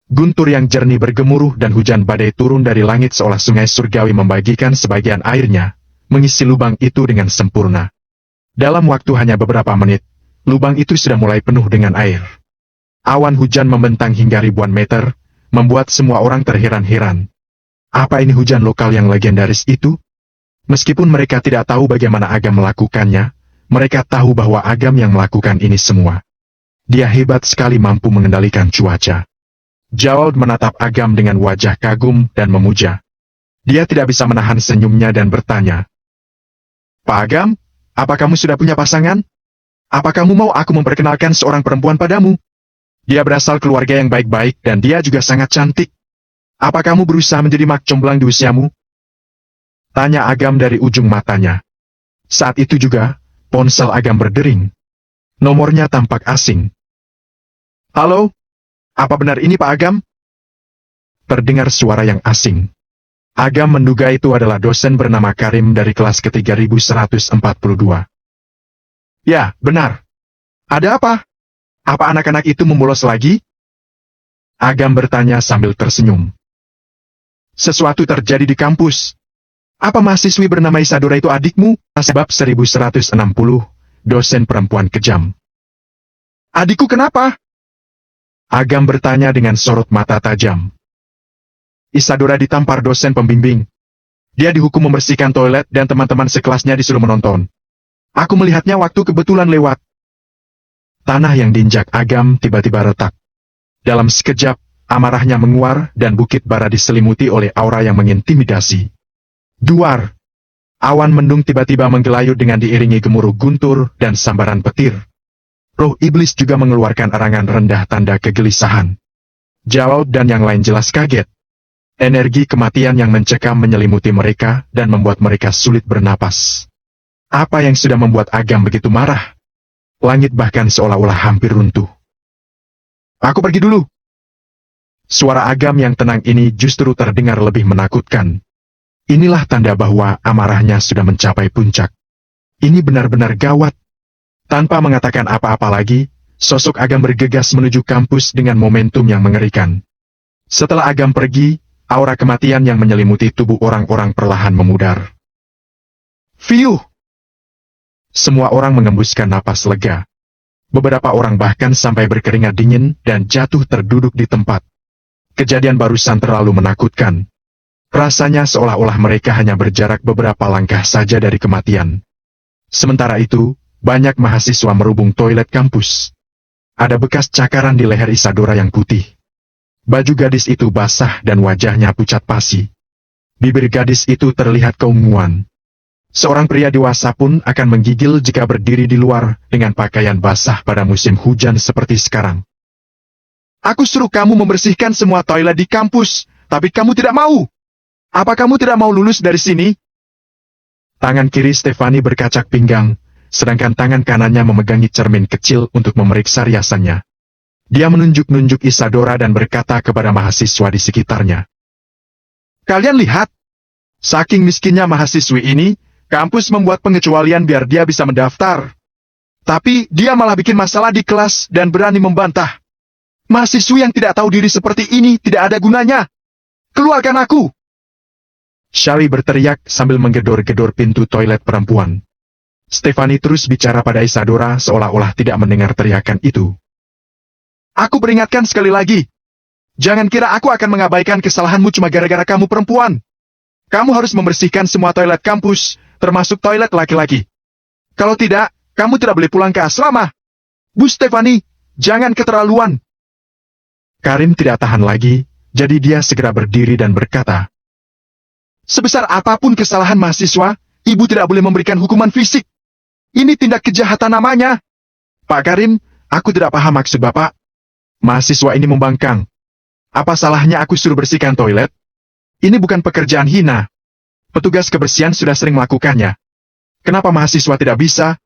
Guntur yang jernih bergemuruh dan hujan badai turun dari langit seolah sungai surgawi membagikan sebagian airnya, mengisi lubang itu dengan sempurna. Dalam waktu hanya beberapa menit, lubang itu sudah mulai penuh dengan air. Awan hujan membentang hingga ribuan meter, membuat semua orang terheran-heran. Apa ini hujan lokal yang legendaris itu? Meskipun mereka tidak tahu bagaimana Agam melakukannya, mereka tahu bahwa Agam yang melakukan ini semua. Dia hebat sekali mampu mengendalikan cuaca. Jawal menatap Agam dengan wajah kagum dan memuja. Dia tidak bisa menahan senyumnya dan bertanya, "Pak Agam, apa kamu sudah punya pasangan? Apa kamu mau aku memperkenalkan seorang perempuan padamu? Dia berasal keluarga yang baik-baik dan dia juga sangat cantik. Apa kamu berusaha menjadi mak comblang di usiamu?" Tanya Agam dari ujung matanya. Saat itu juga, ponsel Agam berdering. Nomornya tampak asing. "Halo? Apa benar ini Pak Agam?" Terdengar suara yang asing. Agam menduga itu adalah dosen bernama Karim dari kelas ke-3142. "Ya, benar. Ada apa? Apa anak-anak itu membolos lagi?" Agam bertanya sambil tersenyum. "Sesuatu terjadi di kampus. Apa mahasiswi bernama Isadora itu adikmu?" Sebab 1160, dosen perempuan kejam. "Adikku kenapa?" Agam bertanya dengan sorot mata tajam. "Isadora ditampar dosen pembimbing. Dia dihukum membersihkan toilet dan teman-teman sekelasnya disuruh menonton. Aku melihatnya waktu kebetulan lewat." Tanah yang diinjak Agam tiba-tiba retak. Dalam sekejap, amarahnya menguar dan bukit bara diselimuti oleh aura yang mengintimidasi. Duar! Awan mendung tiba-tiba menggelayut dengan diiringi gemuruh guntur dan sambaran petir. Roh iblis juga mengeluarkan arangan rendah tanda kegelisahan. Jawab dan yang lain jelas kaget. Energi kematian yang mencekam menyelimuti mereka dan membuat mereka sulit bernapas. Apa yang sudah membuat Agam begitu marah? Langit bahkan seolah-olah hampir runtuh. "Aku pergi dulu." Suara Agam yang tenang ini justru terdengar lebih menakutkan. Inilah tanda bahwa amarahnya sudah mencapai puncak. Ini benar-benar gawat. Tanpa mengatakan apa-apa lagi, sosok Agam bergegas menuju kampus dengan momentum yang mengerikan. Setelah Agam pergi, aura kematian yang menyelimuti tubuh orang-orang perlahan memudar. Fiuh! Semua orang mengembuskan napas lega. Beberapa orang bahkan sampai berkeringat dingin dan jatuh terduduk di tempat. Kejadian barusan terlalu menakutkan. Rasanya seolah-olah mereka hanya berjarak beberapa langkah saja dari kematian. Sementara itu, banyak mahasiswa merubung toilet kampus. Ada bekas cakaran di leher Isadora yang putih. Baju gadis itu basah dan wajahnya pucat pasi. Bibir gadis itu terlihat keunguan. Seorang pria dewasa pun akan menggigil jika berdiri di luar dengan pakaian basah pada musim hujan seperti sekarang. Aku suruh kamu membersihkan semua toilet di kampus, tapi kamu tidak mau. Apa kamu tidak mau lulus dari sini? Tangan kiri Stefani berkacak pinggang, sedangkan tangan kanannya memegangi cermin kecil untuk memeriksa riasannya. Dia menunjuk-nunjuk Isadora dan berkata kepada mahasiswa di sekitarnya. Kalian lihat, saking miskinnya mahasiswi ini, kampus membuat pengecualian biar dia bisa mendaftar. Tapi dia malah bikin masalah di kelas dan berani membantah. Mahasiswi yang tidak tahu diri seperti ini tidak ada gunanya. Keluarkan aku! Shari berteriak sambil menggedor-gedor pintu toilet perempuan. Stefani terus bicara pada Isadora seolah-olah tidak mendengar teriakan itu. Aku peringatkan sekali lagi. Jangan kira aku akan mengabaikan kesalahanmu cuma gara-gara kamu perempuan. Kamu harus membersihkan semua toilet kampus, termasuk toilet laki-laki. Kalau tidak, kamu tidak boleh pulang ke asrama. Bu Stefani, jangan keterlaluan. Karim tidak tahan lagi, jadi dia segera berdiri dan berkata, sebesar apapun kesalahan mahasiswa, ibu tidak boleh memberikan hukuman fisik. Ini tindak kejahatan namanya. Pak Karim, aku tidak paham maksud Bapak. Mahasiswa ini membangkang. Apa salahnya aku suruh bersihkan toilet? Ini bukan pekerjaan hina. Petugas kebersihan sudah sering melakukannya. Kenapa mahasiswa tidak bisa?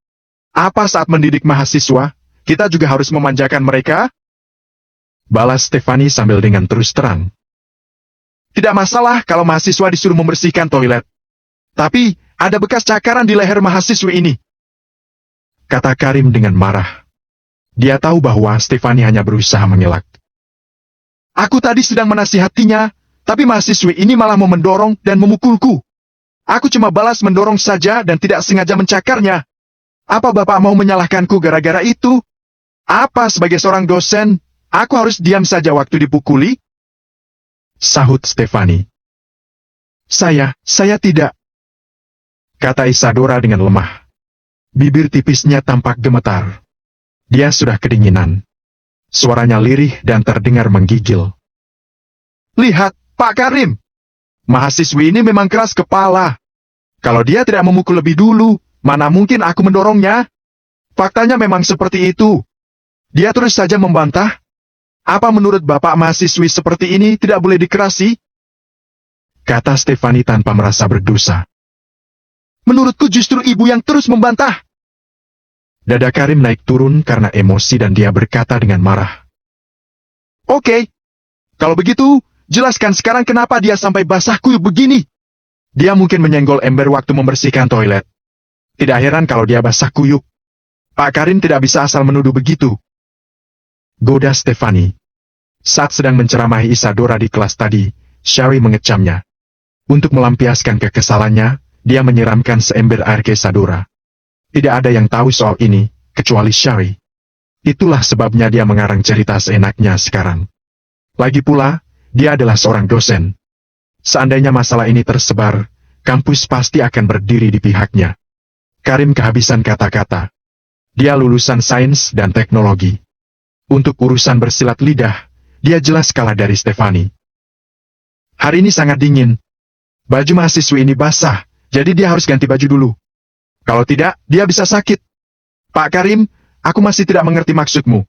Apa saat mendidik mahasiswa, kita juga harus memanjakan mereka? Balas Stefani sambil dengan terus terang. Tidak masalah kalau mahasiswa disuruh membersihkan toilet. Tapi, ada bekas cakaran di leher mahasiswi ini. Kata Karim dengan marah. Dia tahu bahwa Stefani hanya berusaha mengelak. Aku tadi sedang menasihatinya, tapi mahasiswi ini malah mau mendorong dan memukulku. Aku cuma balas mendorong saja dan tidak sengaja mencakarnya. Apa Bapak mau menyalahkanku gara-gara itu? Apa sebagai seorang dosen, aku harus diam saja waktu dipukuli? Sahut Stefani. Saya tidak. Kata Isadora dengan lemah. Bibir tipisnya tampak gemetar. Dia sudah kedinginan. Suaranya lirih dan terdengar menggigil. Lihat, Pak Karim. Mahasiswi ini memang keras kepala. Kalau dia tidak memukul lebih dulu, mana mungkin aku mendorongnya? Faktanya memang seperti itu. Dia terus saja membantah. Apa menurut Bapak mahasiswi seperti ini tidak boleh dikerasi? Kata Stefani tanpa merasa berdosa. Menurutku justru ibu yang terus membantah. Dada Karim naik turun karena emosi dan dia berkata dengan marah. Oke, kalau begitu, jelaskan sekarang kenapa dia sampai basah kuyup begini. Dia mungkin menyenggol ember waktu membersihkan toilet. Tidak heran kalau dia basah kuyup. Pak Karim tidak bisa asal menuduh begitu. Goda Stefani. Saat sedang menceramahi Isadora di kelas tadi, Shari mengecamnya. Untuk melampiaskan kekesalannya, dia menyiramkan seember air ke Isadora. Tidak ada yang tahu soal ini, kecuali Shari. Itulah sebabnya dia mengarang cerita seenaknya sekarang. Lagi pula, dia adalah seorang dosen. Seandainya masalah ini tersebar, kampus pasti akan berdiri di pihaknya. Karim kehabisan kata-kata. Dia lulusan sains dan teknologi. Untuk urusan bersilat lidah, dia jelas kalah dari Stefani. Hari ini sangat dingin. Baju mahasiswi ini basah, jadi dia harus ganti baju dulu. Kalau tidak, dia bisa sakit. Pak Karim, aku masih tidak mengerti maksudmu.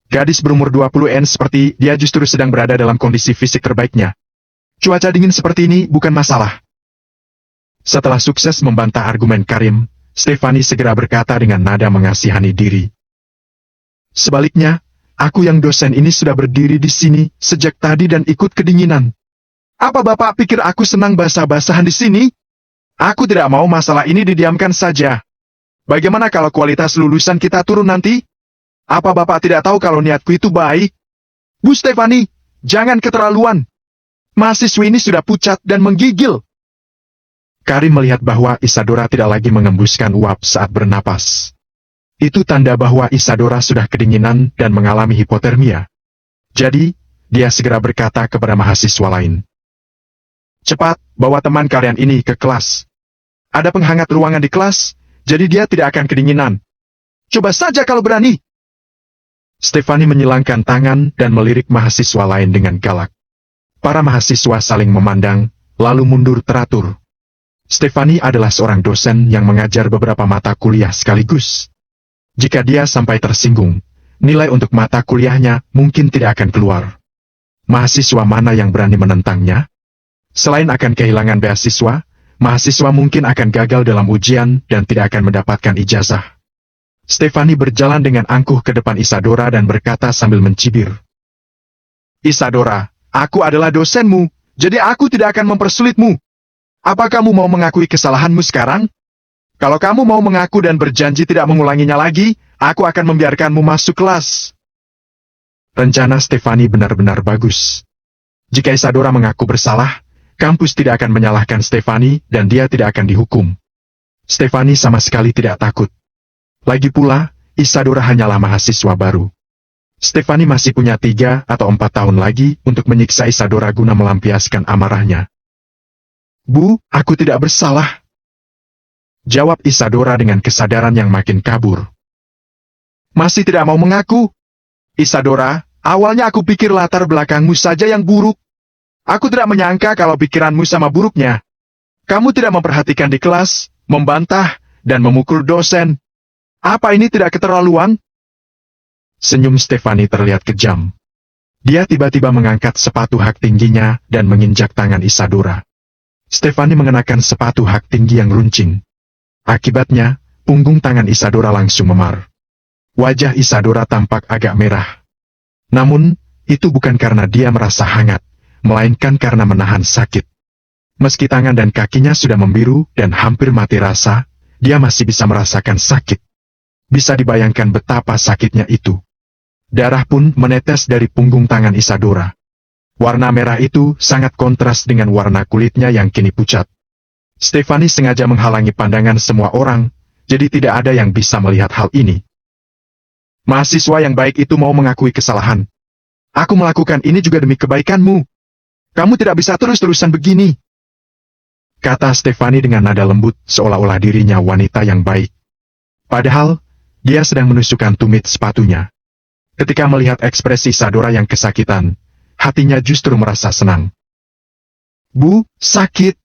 Gadis berumur 20-an seperti dia justru sedang berada dalam kondisi fisik terbaiknya. Cuaca dingin seperti ini bukan masalah. Setelah sukses membantah argumen Karim, Stefani segera berkata dengan nada mengasihani diri. Sebaliknya, aku yang dosen ini sudah berdiri di sini sejak tadi dan ikut kedinginan. Apa Bapak pikir aku senang basah-basahan di sini? Aku tidak mau masalah ini didiamkan saja. Bagaimana kalau kualitas lulusan kita turun nanti? Apa Bapak tidak tahu kalau niatku itu baik? Bu Stefani, jangan keterlaluan. Mahasiswi ini sudah pucat dan menggigil. Karim melihat bahwa Isadora tidak lagi mengembuskan uap saat bernapas. Itu tanda bahwa Isadora sudah kedinginan dan mengalami hipotermia. Jadi, dia segera berkata kepada mahasiswa lain. Cepat, bawa teman kalian ini ke kelas. Ada penghangat ruangan di kelas, jadi dia tidak akan kedinginan. Coba saja kalau berani. Stefani menyilangkan tangan dan melirik mahasiswa lain dengan galak. Para mahasiswa saling memandang, lalu mundur teratur. Stefani adalah seorang dosen yang mengajar beberapa mata kuliah sekaligus. Jika dia sampai tersinggung, nilai untuk mata kuliahnya mungkin tidak akan keluar. Mahasiswa mana yang berani menentangnya? Selain akan kehilangan beasiswa, mahasiswa mungkin akan gagal dalam ujian dan tidak akan mendapatkan ijazah. Stefani berjalan dengan angkuh ke depan Isadora dan berkata sambil mencibir. Isadora, aku adalah dosenmu, jadi aku tidak akan mempersulitmu. Apa kamu mau mengakui kesalahanmu sekarang? Kalau kamu mau mengaku dan berjanji tidak mengulanginya lagi, aku akan membiarkanmu masuk kelas. Rencana Stefani benar-benar bagus. Jika Isadora mengaku bersalah, kampus tidak akan menyalahkan Stefani dan dia tidak akan dihukum. Stefani sama sekali tidak takut. Lagi pula, Isadora hanyalah mahasiswa baru. Stefani masih punya 3 atau 4 tahun lagi untuk menyiksa Isadora guna melampiaskan amarahnya. Bu, aku tidak bersalah. Jawab Isadora dengan kesadaran yang makin kabur. Masih tidak mau mengaku? Isadora, awalnya aku pikir latar belakangmu saja yang buruk. Aku tidak menyangka kalau pikiranmu sama buruknya. Kamu tidak memperhatikan di kelas, membantah, dan memukul dosen. Apa ini tidak keterlaluan? Senyum Stefani terlihat kejam. Dia tiba-tiba mengangkat sepatu hak tingginya dan menginjak tangan Isadora. Stefani mengenakan sepatu hak tinggi yang runcing. Akibatnya, punggung tangan Isadora langsung memar. Wajah Isadora tampak agak merah. Namun, itu bukan karena dia merasa hangat, melainkan karena menahan sakit. Meski tangan dan kakinya sudah membiru dan hampir mati rasa, dia masih bisa merasakan sakit. Bisa dibayangkan betapa sakitnya itu. Darah pun menetes dari punggung tangan Isadora. Warna merah itu sangat kontras dengan warna kulitnya yang kini pucat. Stefani sengaja menghalangi pandangan semua orang, jadi tidak ada yang bisa melihat hal ini. Mahasiswa yang baik itu mau mengakui kesalahan. Aku melakukan ini juga demi kebaikanmu. Kamu tidak bisa terus-terusan begini. Kata Stefani dengan nada lembut seolah-olah dirinya wanita yang baik. Padahal, dia sedang menusukkan tumit sepatunya. Ketika melihat ekspresi Isadora yang kesakitan, hatinya justru merasa senang. Bu, sakit.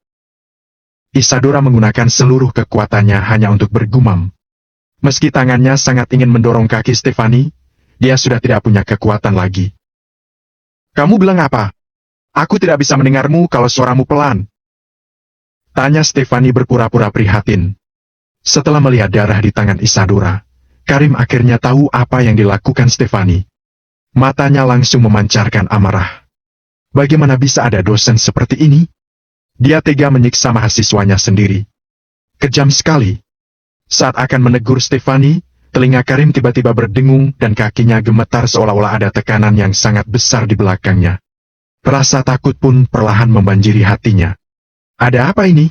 Isadora menggunakan seluruh kekuatannya hanya untuk bergumam. Meski tangannya sangat ingin mendorong kaki Stefani, dia sudah tidak punya kekuatan lagi. Kamu bilang apa? Aku tidak bisa mendengarmu kalau suaramu pelan. Tanya Stefani berpura-pura prihatin. Setelah melihat darah di tangan Isadora, Karim akhirnya tahu apa yang dilakukan Stefani. Matanya langsung memancarkan amarah. Bagaimana bisa ada dosen seperti ini? Dia tega menyiksa mahasiswanya sendiri. Kejam sekali. Saat akan menegur Stefani, telinga Karim tiba-tiba berdengung dan kakinya gemetar seolah-olah ada tekanan yang sangat besar di belakangnya. Rasa takut pun perlahan membanjiri hatinya. Ada apa ini?